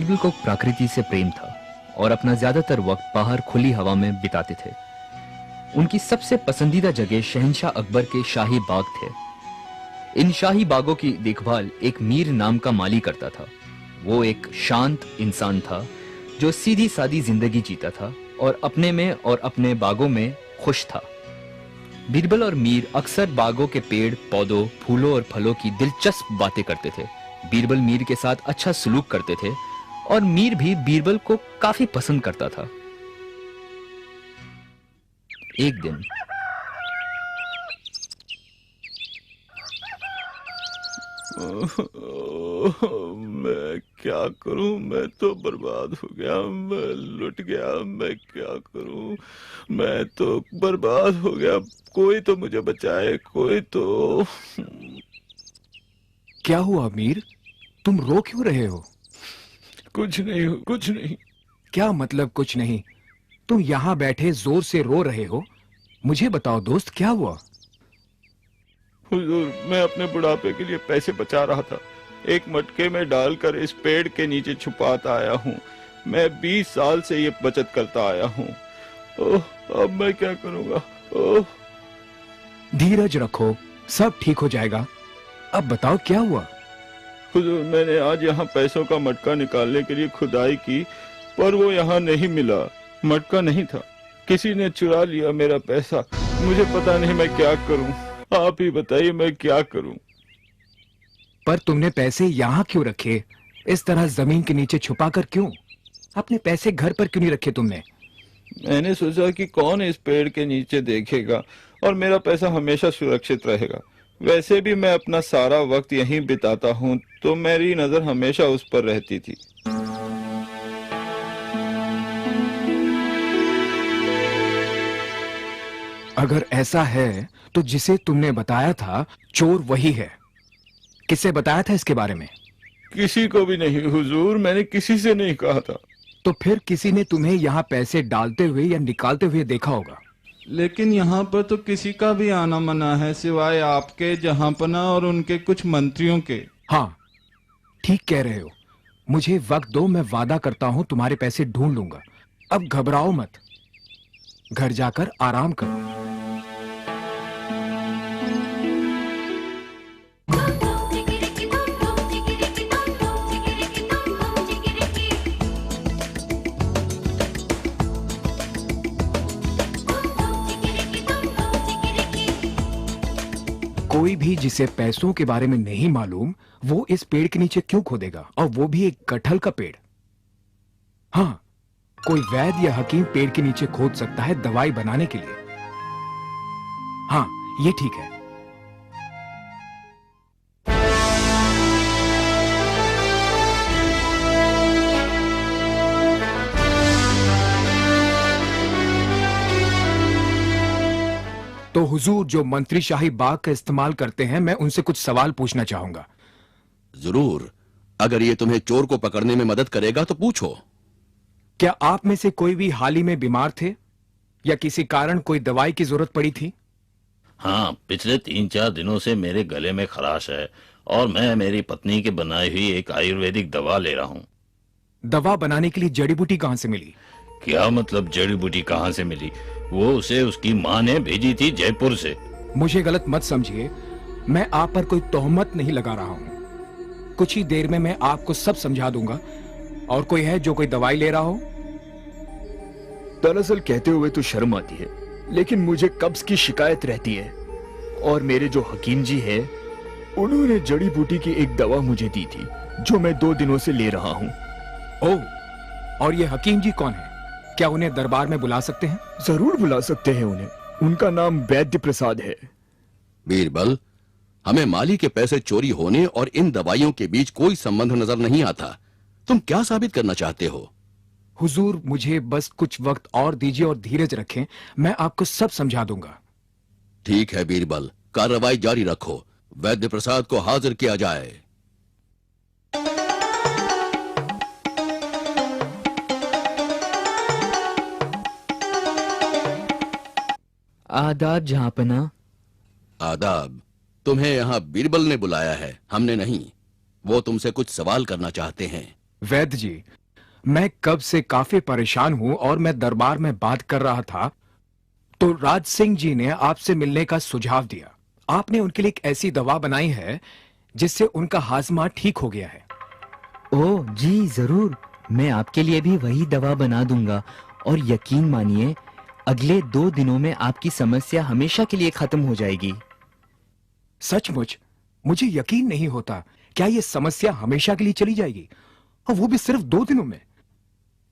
बीरबल को प्रकृति से प्रेम था और अपना ज्यादातर वक्त बाहर खुली हवा में बिताते थे। उनकी सबसे पसंदीदा जगह शहंशाह अकबर के शाही बाग थे। इन शाही बागों की देखभाल एक मीर नाम का माली करता था। वो एक शांत इंसान था जो सीधी सादी जिंदगी जीता था और अपने में और अपने बागों में खुश था। बीरबल और मीर अक्सर बागों के पेड़ पौधों फूलों और फलों की दिलचस्प बातें करते थे। बीरबल मीर के साथ अच्छा सलूक करते थे और मीर भी बीरबल को काफी पसंद करता था। एक दिन मैं क्या करूं, मैं तो बर्बाद हो गया, मैं लुट गया, मैं क्या करूं, मैं तो बर्बाद हो गया। कोई तो मुझे बचाए, कोई तो। क्या हुआ मीर, तुम रो क्यों रहे हो? कुछ नहीं, कुछ नहीं। क्या मतलब कुछ नहीं? तुम यहाँ बैठे जोर से रो रहे हो। मुझे बताओ दोस्त, क्या हुआ? हुजूर, मैं अपने बुढ़ापे के लिए पैसे बचा रहा था। एक मटके में डालकर इस पेड़ के नीचे छुपाता आया हूँ। मैं 20 साल से ये बचत करता आया हूँ। ओह, अब मैं क्या करूँगा? ओह। धीरज रखो, सब ठीक हो जाएगा। अब बताओ क्या हुआ? हुजूर, मैंने आज यहाँ पैसों का मटका निकालने के लिए खुदाई की, पर वो यहाँ नहीं मिला। मटका नहीं था, किसी ने चुरा लिया मेरा पैसा। मुझे पता नहीं मैं क्या करूँ। आप ही बताइए मैं क्या करूं। पर तुमने पैसे यहाँ क्यों रखे? इस तरह जमीन के नीचे छुपाकर क्यों? अपने पैसे घर पर क्यों नहीं रखे तुमने? मैंने सोचा कि कौन इस पेड़ के नीचे देखेगा और मेरा पैसा हमेशा सुरक्षित रहेगा। वैसे भी मैं अपना सारा वक्त यहीं बिताता हूँ, तो मेरी नजर हमेशा उस पर रहती थी। अगर ऐसा है तो जिसे तुमने बताया था चोर वही है। किससे बताया था इसके बारे में? किसी को भी नहीं हुजूर, मैंने किसी से नहीं कहा था। तो फिर किसी ने तुम्हें यहाँ पैसे डालते हुए या निकालते हुए देखा होगा। लेकिन यहाँ पर तो किसी का भी आना मना है सिवाय आपके, जहांपना और उनके कुछ मंत्रियों के। हाँ, ठीक कह रहे हो। मुझे वक्त दो, मैं वादा करता हूँ तुम्हारे पैसे ढूंढ लूंगा। अब घबराओ मत, घर जाकर आराम करो। कोई भी जिसे पैसों के बारे में नहीं मालूम, वो इस पेड़ के नीचे क्यों खोदेगा, और वो भी एक कटहल का पेड़। हाँ, कोई वैद्य या हकीम पेड़ के नीचे खोद सकता है दवाई बनाने के लिए। हाँ, ये ठीक है। तो हुजूर, जो मंत्री शाही बाग का इस्तेमाल करते हैं, मैं उनसे कुछ सवाल पूछना चाहूंगा। जरूर, अगर ये तुम्हें चोर को पकड़ने में मदद करेगा तो पूछो। क्या आप में से कोई भी हाल ही में बीमार थे या किसी कारण कोई दवाई की जरूरत पड़ी थी? हाँ, पिछले 3-4 दिनों से मेरे गले में खराश है और मैं मेरी पत्नी की बनाई हुई एक आयुर्वेदिक दवा ले रहा हूँ। दवा बनाने के लिए जड़ी बूटी कहाँ से मिली? क्या मतलब जड़ी बूटी कहाँ से मिली? वो उसे उसकी माँ ने भेजी थी जयपुर से। मुझे गलत मत समझिए, मैं आप पर कोई तोहमत नहीं लगा रहा हूँ। कुछ ही देर में मैं आपको सब समझा दूंगा। और कोई है जो कोई दवाई ले रहा हो? दरअसल कहते हुए तो शर्म आती है, लेकिन मुझे कब्ज की शिकायत रहती है और मेरे जो हकीम जी है, उन्होंने जड़ी बूटी की एक दवा मुझे दी थी जो मैं 2 दिनों से ले रहा हूँ। ओह, और ये हकीम जी कौन है? क्या उन्हें दरबार में बुला सकते हैं? जरूर बुला सकते हैं उन्हें। उनका नाम वैद्य प्रसाद है। बीरबल, हमें माली के पैसे चोरी होने और इन दवाइयों के बीच कोई संबंध नजर नहीं आता। तुम क्या साबित करना चाहते हो? हुजूर, मुझे बस कुछ वक्त और दीजिए और धीरज रखें, मैं आपको सब समझा दूंगा। ठीक है बीरबल, कार्रवाई जारी रखो। वैद्य प्रसाद को हाजिर किया जाए। आदाब जहांपना। आदाब। तुम्हें यहाँ बीरबल ने बुलाया है, हमने नहीं। वो तुमसे कुछ सवाल करना चाहते हैं। वैद्य जी, मैं कब से काफी परेशान हूं और मैं दरबार में बात कर रहा था तो राज सिंह जी ने आपसे मिलने का सुझाव दिया। आपने उनके लिए एक ऐसी दवा बनाई है जिससे उनका हाजमा ठीक हो गया है। ओह जी जरूर, मैं आपके लिए भी वही दवा बना दूंगा और यकीन मानिए अगले 2 दिनों में आपकी समस्या हमेशा के लिए खत्म हो जाएगी। सचमुच मुझे यकीन नहीं होता। क्या यह समस्या हमेशा के लिए चली जाएगी, और वो भी सिर्फ 2 दिनों में?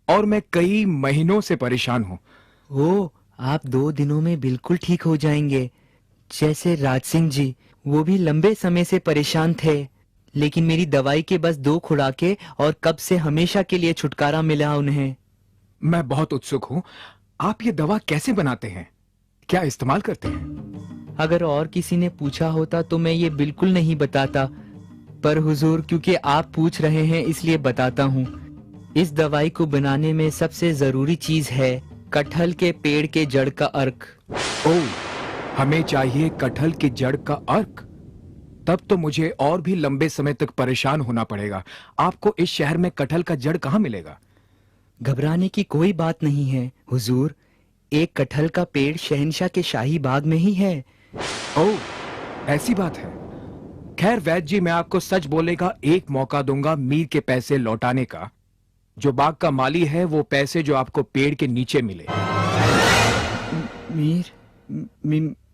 और मैं कई महीनों से परेशान हूं। ओह, आप 2 दिनों में बिल्कुल ठीक हो जाएंगे। जैसे राज सिंह जी, वो भी लंबे समय से परेशान थे, लेकिन मेरी दवाई के बस 2 खुराकें और कब से हमेशा के लिए छुटकारा मिला उन्हें। मैं बहुत उत्सुक हूं। आप ये दवा कैसे बनाते हैं, क्या इस्तेमाल करते हैं? अगर और किसी ने पूछा होता तो मैं ये बिल्कुल नहीं बताता, पर हुजूर क्योंकि आप पूछ रहे हैं इसलिए बताता हूँ। इस दवाई को बनाने में सबसे जरूरी चीज है कटहल के पेड़ के जड़ का अर्क। ओह, हमें चाहिए कटहल की जड़ का अर्क। तब तो मुझे और भी लंबे समय तक परेशान होना पड़ेगा। आपको इस शहर में कटहल का जड़ कहाँ मिलेगा? घबराने की कोई बात नहीं है हुजूर, एक कटहल का पेड़ शहंशाह के शाही बाग में ही है। ओह, ऐसी बात है। खैर वैद्य जी, मैं आपको सच बोलने का एक मौका दूंगा मीर के पैसे लौटाने का। जो बाग का माली है वो पैसे जो आपको पेड़ के नीचे मिले।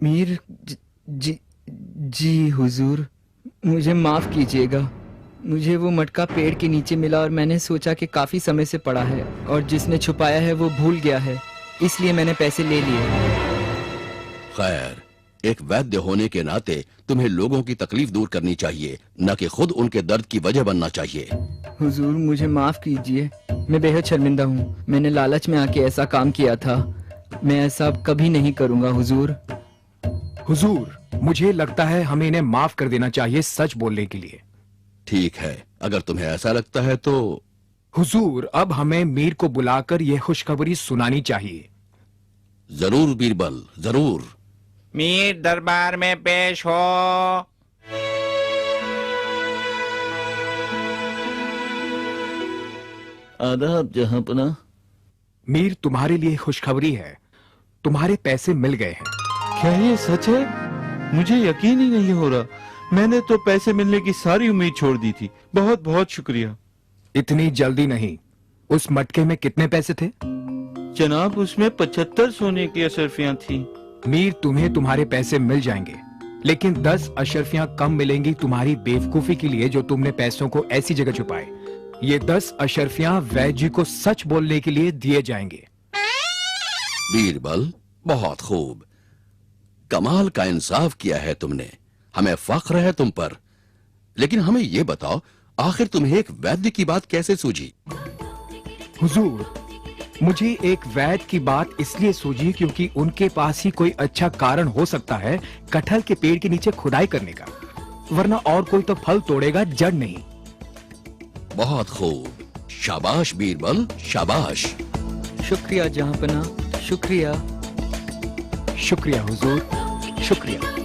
मीर जी हुजूर, मुझे माफ कीजिएगा। मुझे वो मटका पेड़ के नीचे मिला और मैंने सोचा कि काफी समय से पड़ा है और जिसने छुपाया है वो भूल गया है, इसलिए मैंने पैसे ले लिए। खैर, एक वैद्य होने के नाते तुम्हें लोगों की तकलीफ दूर करनी चाहिए, न कि खुद उनके दर्द की वजह बनना चाहिए। हुजूर मुझे माफ कीजिए, मैं बेहद शर्मिंदा हूँ। मैंने लालच में आके ऐसा काम किया था। मैं ऐसा अब कभी नहीं करूंगा हुजूर। हुजूर, मुझे लगता है हमें इन्हें माफ कर देना चाहिए सच बोलने के लिए। ठीक है, अगर तुम्हें ऐसा लगता है तो। हुजूर, अब हमें मीर को बुलाकर यह खुशखबरी सुनानी चाहिए। जरूर बीरबल, जरूर। मीर दरबार में पेश हो। आदाब जहांपना। मीर, तुम्हारे लिए खुशखबरी है, तुम्हारे पैसे मिल गए हैं। क्या ये सच है? मुझे यकीन ही नहीं हो रहा। मैंने तो पैसे मिलने की सारी उम्मीद छोड़ दी थी। बहुत बहुत शुक्रिया। इतनी जल्दी नहीं। उस मटके में कितने पैसे थे? जनाब, उसमें 75 सोने की अशरफियां थी। मीर, तुम्हें तुम्हारे पैसे मिल जाएंगे, लेकिन 10 अशरफियां कम मिलेंगी तुम्हारी बेवकूफी के लिए जो तुमने पैसों को ऐसी जगह छुपाए। ये 10 अशरफियां वैद्य जी को सच बोलने के लिए दिए जाएंगे। बीरबल, बहुत खूब। कमाल का इंसाफ किया है तुमने। हमें फख्र है तुम पर। लेकिन हमें यह बताओ, आखिर तुम्हें एक वैद्य की बात कैसे सूझी? हुजूर, मुझे एक वैद्य की बात इसलिए सूझी क्योंकि उनके पास ही कोई अच्छा कारण हो सकता है कटहल के पेड़ के नीचे खुदाई करने का, वरना और कोई तो फल तोड़ेगा, जड़ नहीं। बहुत खूब। शाबाश बीरबल, शाबाश। शुक्रिया जहांपना, शुक्रिया। शुक्रिया हुजूर, शुक्रिया।